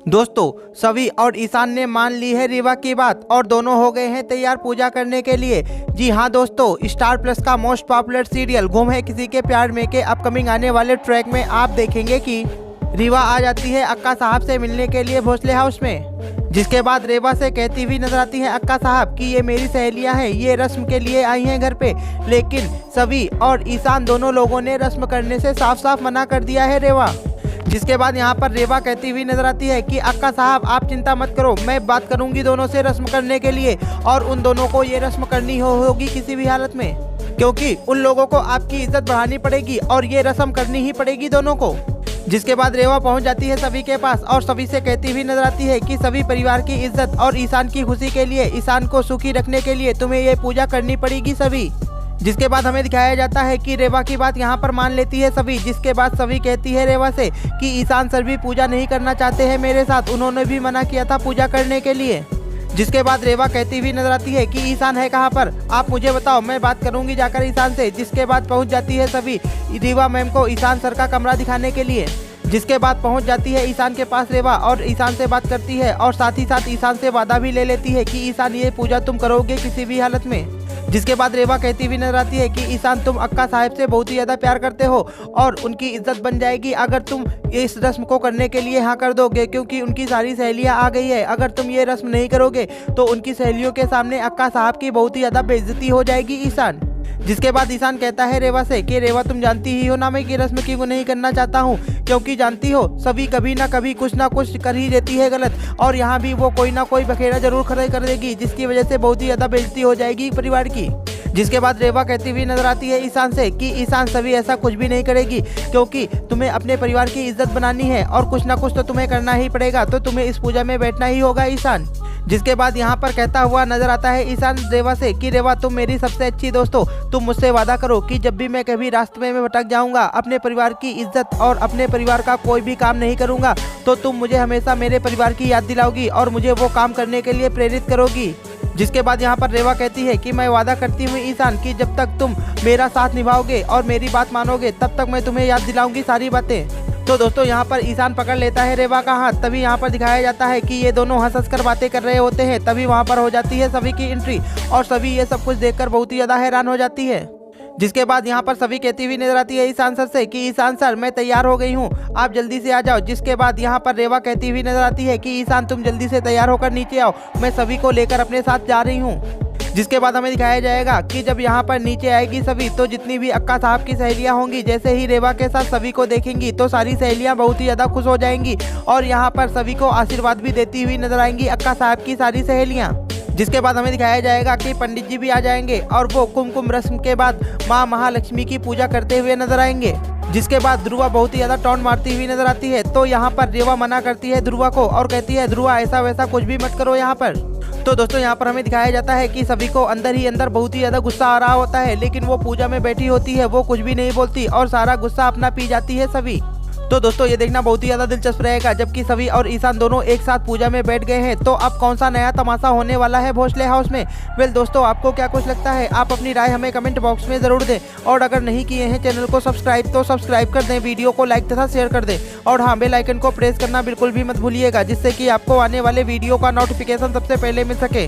दोस्तों सवी और ईशान ने मान ली है रीवा की बात और दोनों हो गए हैं तैयार पूजा करने के लिए। जी हाँ दोस्तों, स्टार प्लस का मोस्ट पॉपुलर सीरियल गुम है किसी के प्यार में के अपकमिंग आने वाले ट्रैक में आप देखेंगे कि रीवा आ जाती है अक्का साहब से मिलने के लिए भोसले हाउस में। जिसके बाद रेवा से कहती हुई नजर आती है अक्का साहब कि ये मेरी सहेलियां हैं, ये रस्म के लिए आई हैं घर पे। लेकिन सवी और ईशान दोनों लोगों ने रस्म करने से साफ साफ मना कर दिया है रेवा। जिसके बाद यहाँ पर रेवा कहती हुई नजर आती है कि अक्का साहब आप चिंता मत करो, मैं बात करूंगी दोनों से रस्म करने के लिए और उन दोनों को ये रस्म करनी होगी किसी भी हालत में, क्योंकि उन लोगों को आपकी इज्जत बढ़ानी पड़ेगी और ये रस्म करनी ही पड़ेगी दोनों को। जिसके बाद रेवा पहुंच जाती है सभी के पास और सभी से कहती हुई नजर आती है कि सभी परिवार की इज्जत और ईशान की खुशी के लिए, ईशान को सुखी रखने के लिए तुम्हें ये पूजा करनी पड़ेगी सभी। जिसके बाद हमें दिखाया जाता है कि रेवा की बात यहाँ पर मान लेती है सभी। जिसके बाद सभी कहती है रेवा से कि ईशान सर भी पूजा नहीं करना चाहते हैं मेरे साथ, उन्होंने भी मना किया था पूजा करने के लिए। जिसके बाद रेवा कहती हुई नजर आती है कि ईशान है कहाँ पर, आप मुझे बताओ, मैं बात करूंगी जाकर ईशान से। जिसके बाद पहुंच जाती है सभी रीवा मैम को ईशान सर का कमरा दिखाने के लिए। जिसके बाद पहुंच जाती है ईशान के पास रेवा और ईशान से बात करती है और साथ ही साथ ईशान से वादा भी ले लेती है कि ईशान ये पूजा तुम करोगे किसी भी हालत में। जिसके बाद रेवा कहती हुई नजर आती है कि ईशान तुम अक्का साहब से बहुत ही ज़्यादा प्यार करते हो और उनकी इज्जत बन जाएगी अगर तुम इस रस्म को करने के लिए हाँ कर दोगे, क्योंकि उनकी सारी सहेलियां आ गई है। अगर तुम ये रस्म नहीं करोगे तो उनकी सहेलियों के सामने अक्का साहब की बहुत ही ज़्यादा बेइज्जती हो जाएगी ईशान। जिसके बाद ईशान कहता है रेवा से कि रेवा तुम जानती ही हो ना मैं कि रस्म क्यों नहीं करना चाहता हूँ, क्योंकि जानती हो सभी कभी ना कभी कुछ ना कुछ कर ही देती है गलत और यहाँ भी वो कोई ना कोई बखेड़ा जरूर खड़े कर देगी, जिसकी वजह से बहुत ही ज़्यादा बेइज्जती हो जाएगी परिवार की। जिसके बाद रेवा कहती हुई नजर आती है ईशान से कि ईशान सभी ऐसा कुछ भी नहीं करेगी, क्योंकि तुम्हें अपने परिवार की इज्जत बनानी है और कुछ ना कुछ तो तुम्हें करना ही पड़ेगा, तो तुम्हें इस पूजा में बैठना ही होगा ईशान। जिसके बाद यहाँ पर कहता हुआ नजर आता है ईशान रेवा से कि रेवा तुम मेरी सबसे अच्छी दोस्त हो, तुम मुझसे वादा करो कि जब भी मैं कभी रास्ते में भटक जाऊंगा, अपने परिवार की इज्जत और अपने परिवार का कोई भी काम नहीं करूंगा, तो तुम मुझे हमेशा मेरे परिवार की याद दिलाओगी और मुझे वो काम करने के लिए प्रेरित करोगी। जिसके बाद यहाँ पर रेवा कहती है कि मैं वादा करती हूँ ईशान कि जब तक तुम मेरा साथ निभाओगे और मेरी बात मानोगे तब तक मैं तुम्हें याद दिलाऊंगी सारी बातें। तो दोस्तों यहाँ पर ईशान पकड़ लेता है रेवा का हाथ। तभी यहाँ पर दिखाया जाता है कि ये दोनों हंस कर बातें कर रहे होते हैं। तभी वहाँ पर हो जाती है सभी की एंट्री और सभी ये सब कुछ देखकर बहुत ही ज़्यादा हैरान हो जाती है। जिसके बाद यहाँ पर सभी कहती हुई नजर आती है ईशान सर से कि ईशान सर मैं तैयार हो गई हूँ, आप जल्दी से आ जाओ। जिसके बाद यहाँ पर रेवा कहती हुई नजर आती है कि ईशान तुम जल्दी से तैयार होकर नीचे आओ, मैं सभी को लेकर अपने साथ जा रही हूँ। जिसके बाद हमें दिखाया जाएगा कि जब यहाँ पर नीचे आएगी सभी तो जितनी भी अक्का साहब की सहेलियां होंगी, जैसे ही रेवा के साथ सभी को देखेंगी तो सारी सहेलियां बहुत ही ज़्यादा खुश हो जाएंगी और यहाँ पर सभी को आशीर्वाद भी देती हुई नजर आएंगी अक्का साहब की सारी सहेलियां। जिसके बाद हमें दिखाया जाएगा कि पंडित जी भी आ जाएंगे और वो कुमकुम रस्म के बाद माँ महालक्ष्मी की पूजा करते हुए नजर आएंगे। जिसके बाद ध्रुवा बहुत ही ज़्यादा टॉन्ट मारती हुई नजर आती है, तो यहाँ पर रेवा मना करती है ध्रुवा को और कहती है ध्रुवा ऐसा वैसा कुछ भी मत करो यहाँ पर। तो दोस्तों यहाँ पर हमें दिखाया जाता है कि सभी को अंदर ही अंदर बहुत ही ज़्यादा गुस्सा आ रहा होता है, लेकिन वो पूजा में बैठी होती है, वो कुछ भी नहीं बोलती और सारा गुस्सा अपना पी जाती है सभी। तो दोस्तों ये देखना बहुत ही ज़्यादा दिलचस्प रहेगा जबकि सभी और ईशान दोनों एक साथ पूजा में बैठ गए हैं, तो अब कौन सा नया तमाशा होने वाला है भोसले हाउस में। वेल दोस्तों आपको क्या कुछ लगता है, आप अपनी राय हमें कमेंट बॉक्स में ज़रूर दें और अगर नहीं किए हैं चैनल को सब्सक्राइब तो सब्सक्राइब कर दें, वीडियो को लाइक तथा शेयर कर दें और हाँ बेल आइकन को प्रेस करना बिल्कुल भी मत भूलिएगा, जिससे कि आपको आने वाले वीडियो का नोटिफिकेशन सबसे पहले मिल सके।